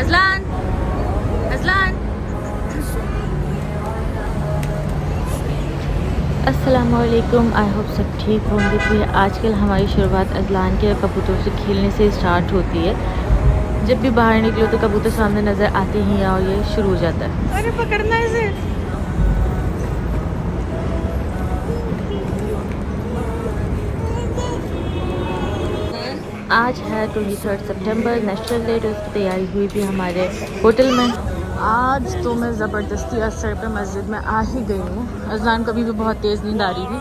अज़लान अज़लान। अस्सलामुअलैकुम, I hope सब ठीक होंगे। फिर आजकल हमारी शुरुआत अज़लान के कबूतरों से खेलने से स्टार्ट होती है। जब भी बाहर निकलो तो कबूतर सामने नज़र आते ही और ये शुरू हो जाता है। अरे पकड़ना इसे। आज है 23 सितंबर, नेशनल डे। तो उसकी तैयारी हुई थी हमारे होटल में। आज तो मैं ज़बरदस्ती असर पे मस्जिद में आ ही गई हूँ। अज़लान कभी भी बहुत तेज़ नींद आ रही थी,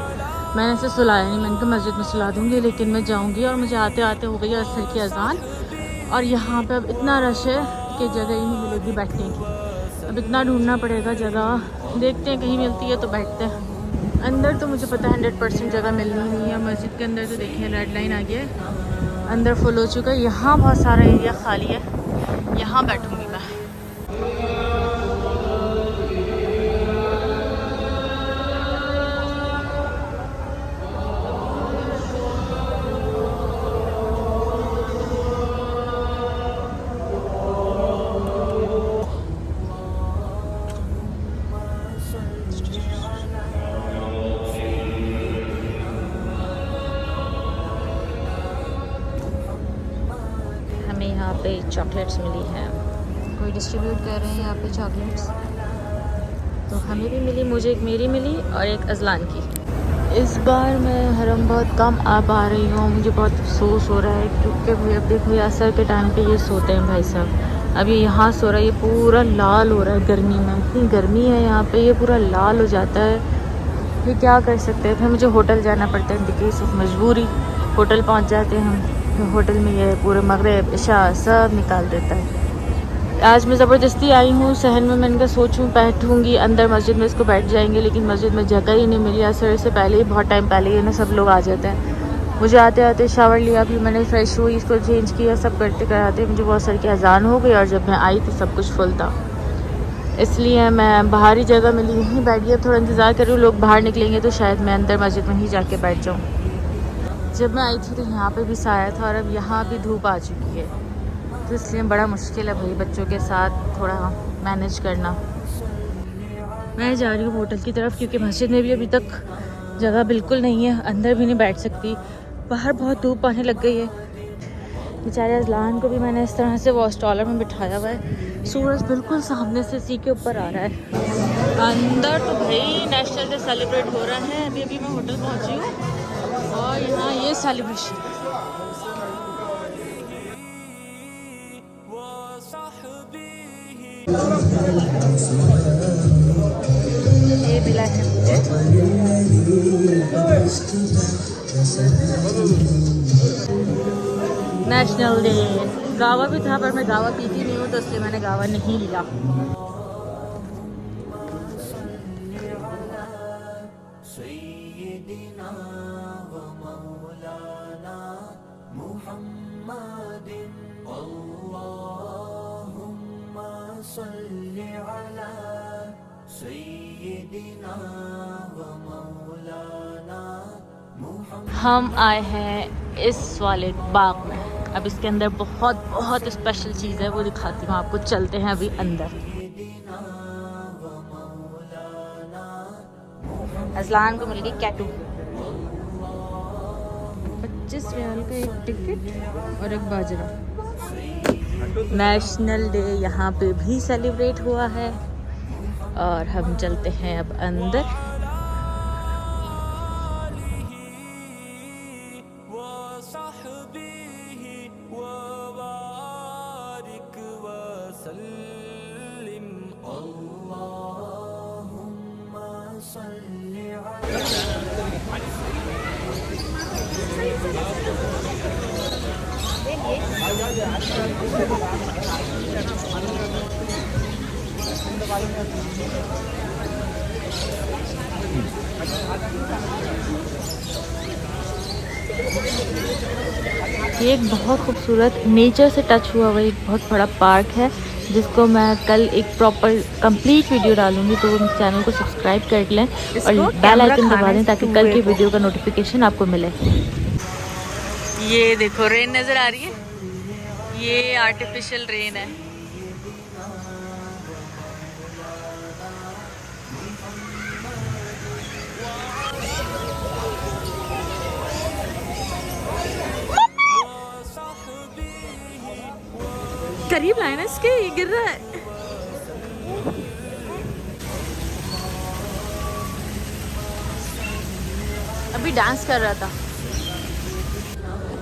मैंने इसे सुलाया नहीं। मैंने कहा मस्जिद में सुला दूँगी, लेकिन मैं जाऊँगी। और मुझे आते आते हो गई असर की अज़ान। और यहाँ पे अब इतना रश है कि जगह ही नहीं मिलेगी बैठने की। अब इतना ढूंढना पड़ेगा जगह, देखते हैं कहीं मिलती है तो बैठते हैं। अंदर तो मुझे पता है 100% जगह मिलनी नहीं है। मस्जिद के अंदर तो देखिए रेड लाइन आ गया है, अंदर फुल हो चुका है। यहाँ बहुत सारा एरिया खाली है, यहाँ बैठूँगी मैं। हमें यहाँ पे चॉकलेट्स मिली है, कोई डिस्ट्रीब्यूट कर रहे हैं यहाँ पे चॉकलेट्स। तो हमें भी मिली, मुझे एक मेरी मिली और एक अज़लान की। इस बार मैं हरम बहुत कम आ पा रही हूँ, मुझे बहुत अफसोस हो रहा है, क्योंकि भाई अब देखो असर के टाइम पे ये सोते हैं भाई साहब। अब ये यहाँ सो रहा है, ये पूरा लाल हो रहा है गर्मी में। इतनी गर्मी है यहाँ पे, ये पूरा लाल हो जाता है। ये क्या कर सकते हैं। फिर मुझे होटल जाना पड़ता है, इन द केस ऑफ मजबूरी। होटल पहुँच जाते हैं हम, तो होटल में ये पूरे मगरिब इशा सब निकाल देता है। आज मैं ज़बरदस्ती आई हूँ सहन में। मैंने कहा सोचूं बैठूँगी अंदर मस्जिद में, इसको बैठ जाएंगे, लेकिन मस्जिद में जगह ही नहीं मिली। असर से पहले ही, बहुत टाइम पहले ही ना सब लोग आ जाते हैं। मुझे आते आते शावर लिया, फिर मैंने फ्रेश हुई, इसको चेंज किया, सब करते कराते मुझे बहुत सर की अजान हो गई। और जब मैं आई तो सब कुछ फुल था, इसलिए मैं बाहर ही जगह मिली, यहीं बैठ गया। थोड़ा इंतज़ार कर रही हूँ, लोग बाहर निकलेंगे तो शायद मैं अंदर मस्जिद में ही जाके बैठ जाऊँ। जब मैं आई थी तो यहाँ पे भी साया था, और अब यहाँ भी धूप आ चुकी है, तो इसलिए बड़ा मुश्किल है भाई बच्चों के साथ थोड़ा मैनेज करना। मैं जा रही हूँ होटल की तरफ, क्योंकि मस्जिद में भी अभी तक जगह बिल्कुल नहीं है, अंदर भी नहीं बैठ सकती, बाहर बहुत धूप आने लग गई है। बेचारे अज़लान को भी मैंने इस तरह से वॉच टॉलर में बिठाया हुआ है। सूरज बिल्कुल सामने से सी के ऊपर आ रहा है। अंदर तो भाई नेशनल डे सेलिब्रेट हो रहा है। अभी अभी मैं होटल पहुँची हूँ और यहाँ ये सेलिब्रेशन। ये मिला है मुझे नेशनल डे। गावा भी था, पर मैं गावा पीती नहीं हूँ, तो इसलिए मैंने गावा नहीं लिया। हम आए हैं इस वाले बाग में। अब इसके अंदर बहुत बहुत स्पेशल चीज़ है, वो दिखाती हूँ आपको। चलते हैं अभी अंदर। अज़लान को मिल गई कैटू। 25 रियाल का एक टिकट और एक बाजरा। नेशनल डे यहाँ पे भी सेलिब्रेट हुआ है, और हम चलते हैं अब अंदर। ये एक बहुत खूबसूरत नेचर से टच हुआ हुआ एक बहुत बड़ा पार्क है, जिसको मैं कल एक प्रॉपर कंप्लीट वीडियो डालूंगी। तो वो चैनल को सब्सक्राइब कर लें और बेल आइकन दबा दें, ताकि कल की वीडियो का नोटिफिकेशन आपको मिले। ये देखो रेन नज़र आ रही है, ये आर्टिफिशियल रेन है। करीब लाए ना इसके, ये गिर रहा है। अभी डांस कर रहा था।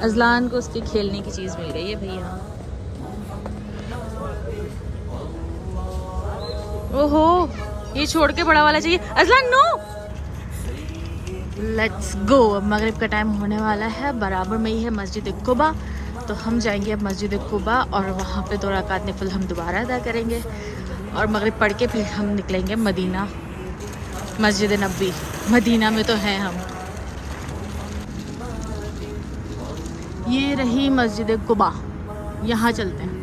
अजलान को उसके खेलने की चीज़ मिल गई है भैया। ओहो, ये छोड़ के बड़ा वाला चाहिए। Azlan no, let's go. अब मगरिब का टाइम होने वाला है, बराबर में ही है मस्जिद कुबा। तो हम जाएंगे अब मस्जिद कुबा और वहाँ पे 2 रकात नफिल हम दोबारा अदा करेंगे और मगरिब पढ़ के फिर हम निकलेंगे मदीना, मस्जिद नबी। मदीना में तो हैं हम। ये रही मस्जिद कुबा, यहाँ चलते हैं।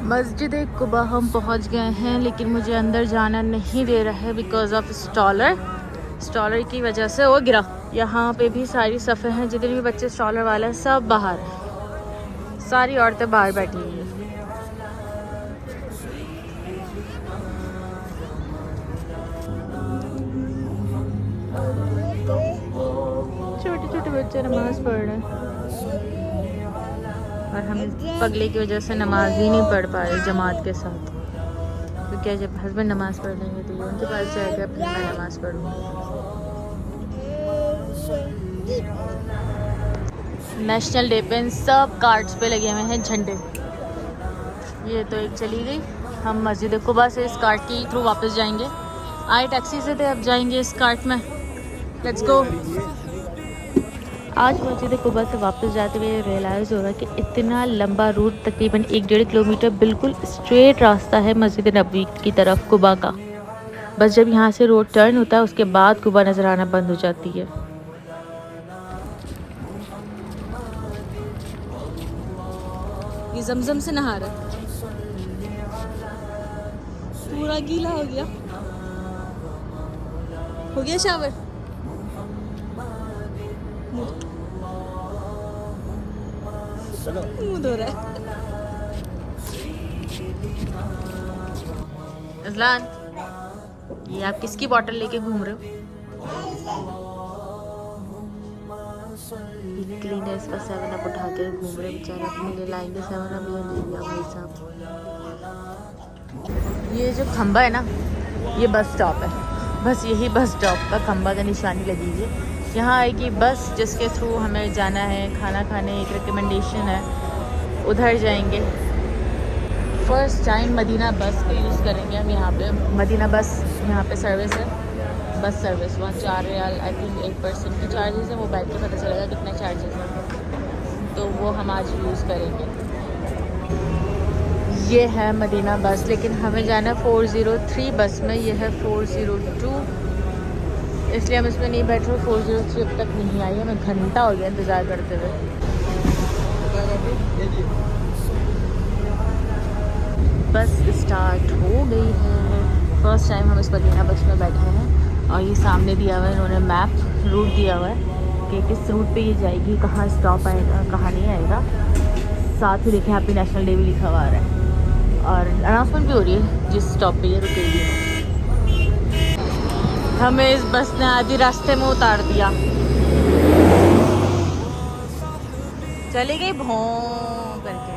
मस्जिद कुबा हम पहुंच गए हैं, लेकिन मुझे अंदर जाना नहीं दे रहा है बिकॉज ऑफ स्टॉलर की वजह से। वो गिरा। यहाँ पे भी सारी सफ़े हैं, जितने भी बच्चे स्टॉलर वाले हैं सब बाहर, सारी औरतें बाहर बैठी हुई हैं। छोटे छोटे बच्चे नमाज पढ़ रहे हैं और हम पगले की वजह से नमाज ही नहीं पढ़ पा रहे जमात के साथ, क्योंकि जब हस्बैंड नमाज पढ़ लेंगे तो ये उनके पास जाएगा, फिर मैं नमाज पढ़ूँगी। नेशनल डे पे इन सब कार्ड्स पे लगे हुए हैं झंडे। ये तो एक चली गई। हम मस्जिद कुबा से इस कार्ट के थ्रू वापस जाएंगे। आए टैक्सी से थे, अब जाएंगे इस कार्ट में। Let's go. आज मस्जिद कुबा से वापस जाते हुए रियलाइज़ हो रहा है कि इतना लंबा रूट, तकरीबन 1-1.5 किलोमीटर बिल्कुल स्ट्रेट रास्ता है मस्जिद नबी की तरफ कुबा का। बस जब यहाँ से रोड टर्न होता है उसके बाद कुबा नज़र आना बंद हो जाती है। ये जमजम से नहा रहा है, पूरा गीला हो गया शावर। मुंह धो रहा है। अजलान, ये आप किसकी बोतल लेके घूम रहे हो? क्लीनर इसका 7 अप उठा के घूम रहे बेचारे। अपने लिए लाएंगे 7 अप या ले लिया भाई साहब। ये जो खंबा है ना, ये बस स्टॉप है। बस यही बस स्टॉप का खंबा का निशानी लगी हुई है। यहाँ आएगी बस जिसके थ्रू हमें जाना है खाना खाने। एक रिकमेंडेशन है, उधर जाएंगे। फर्स्ट टाइम मदीना बस को यूज़ करेंगे हम। यहाँ पे मदीना बस, यहाँ पे सर्विस है, बस सर्विस। वहाँ 4 रियाल आई थिंक 1 पर्सन की चार्जेस है। मोबाइल पे पता चलेगा कितना चार्जेस है, तो वो हम आज यूज़ करेंगे। ये है मदीना बस, लेकिन हमें जाना है 403 बस में। ये है 402, इसलिए हम इसमें नहीं बैठ रहे। 403 अब तक नहीं आई है, हमें घंटा हो गया इंतज़ार करते हुए। बस स्टार्ट हो गई है। फर्स्ट टाइम हम इस मदीना बस में बैठे हैं और ये सामने दिया हुआ है, इन्होंने मैप रूट दिया हुआ है कि किस रूट पे ये जाएगी, कहाँ स्टॉप आएगा, कहाँ नहीं आएगा। साथ ही देखें हैप्पी नेशनल डे भी लिखा हुआ है और अनाउंसमेंट भी हो रही है जिस स्टॉप पे ये रुकेगी। हमें इस बस ने आधी रास्ते में उतार दिया, चली गई भों करके।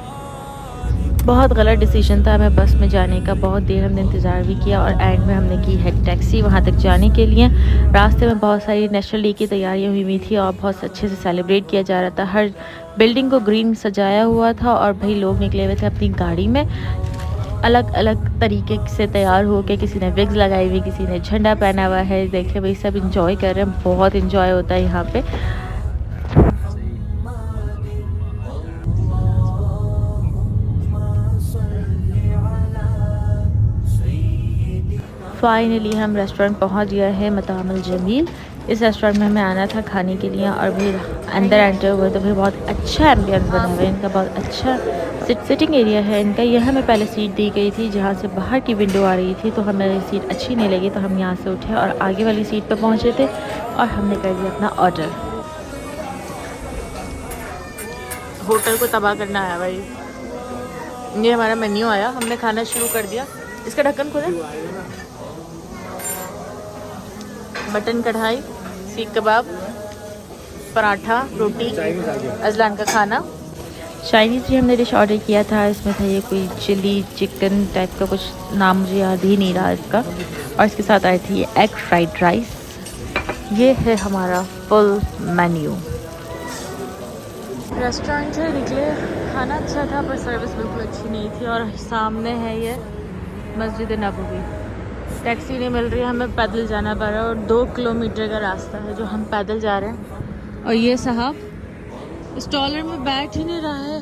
बहुत गलत डिसीजन था हमें बस में जाने का। बहुत देर हमने इंतज़ार भी किया और एंड में हमने की है टैक्सी वहाँ तक जाने के लिए। रास्ते में बहुत सारी नेशनल डे की तैयारियाँ हुई थी और बहुत अच्छे से सेलिब्रेट किया जा रहा था। हर बिल्डिंग को ग्रीन सजाया हुआ था और भाई लोग निकले हुए थे अपनी गाड़ी में अलग अलग तरीके से तैयार हो के। किसी ने विग्स लगाई हुई, किसी ने झंडा पहना हुआ है। देखिए भाई सब इंजॉय कर रहे हैं, बहुत इंजॉय होता है यहाँ पे। फाइनली हम रेस्टोरेंट पहुँच गए हैं, मताम अल जमील। इस रेस्टोरेंट में हमें आना था खाने के लिए और भी अंदर एंटर हुए तो फिर बहुत अच्छा एम्बियंस बना हुआ है इनका, बहुत अच्छा सिटिंग एरिया है इनका। यह हमें पहले सीट दी गई थी जहाँ से बाहर की विंडो आ रही थी, तो हमें सीट अच्छी नहीं लगी तो हम यहाँ से उठे और आगे वाली सीट पर पहुँचे थे और हमने कर दिया अपना ऑर्डर। होटल को तबाह करना आया भाई। ये हमारा मेन्यू आया, हमने खाना शुरू कर दिया। इसका ढक्कन खोले। मटन कढ़ाई, सीख कबाब, पराठा, रोटी, अजलान का खाना। चाइनीज़ भी हमने डिश ऑर्डर किया था। इसमें था ये कोई चिली चिकन टाइप का कुछ, नाम मुझे याद ही नहीं रहा इसका। और इसके साथ आई थी ये एग फ्राइड राइस। ये है हमारा फुल मेन्यू। रेस्टोरेंट से निकले, खाना अच्छा था पर सर्विस बिल्कुल अच्छी नहीं थी। और सामने है ये मस्जिद नबवी। टैक्सी नहीं मिल रही है, हमें पैदल जाना पड़ रहा है। और 2 किलोमीटर का रास्ता है जो हम पैदल जा रहे हैं। और ये साहब स्टॉलर में बैठ ही नहीं रहा है,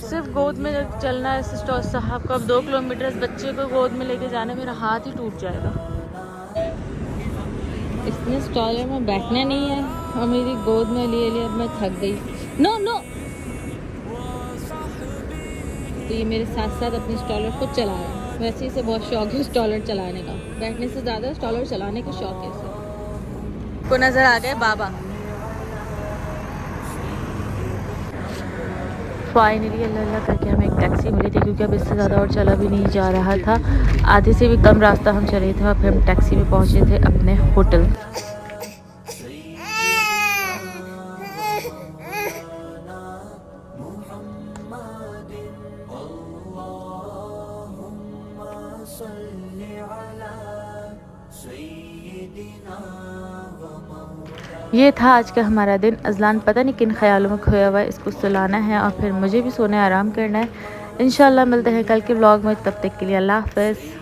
सिर्फ गोद में चलना है। इस साहब को अब 2 किलोमीटर इस बच्चे को गोद में लेके जाने, मेरा हाथ ही टूट जाएगा। इसने स्टॉलर में बैठना नहीं है और मेरी गोद में लिए लिए अब मैं थक गई। No no. तो ये मेरे साथ साथ अपने स्टॉलर को चला रहा है। वैसे इसे बहुत शौक है स्टॉलर चलाने का, बैठने से ज़्यादा स्टॉलर चलाने का शौक है इसे। को नज़र आ गए बाबा। फाइनली अल्लाह करके हमें एक टैक्सी मिली थी, क्योंकि अब इससे ज़्यादा और चला भी नहीं जा रहा था। आधे से भी कम रास्ता हम चले थे और फिर हम टैक्सी में पहुँचे थे अपने होटल। ये था आज का हमारा दिन। अजलान पता नहीं किन ख्यालों में खोया हुआ है, इसको सुलाना है और फिर मुझे भी सोने आराम करना है। इंशाल्लाह मिलते हैं कल के व्लॉग में, तब तक के लिए अल्लाह हाफ़िज़।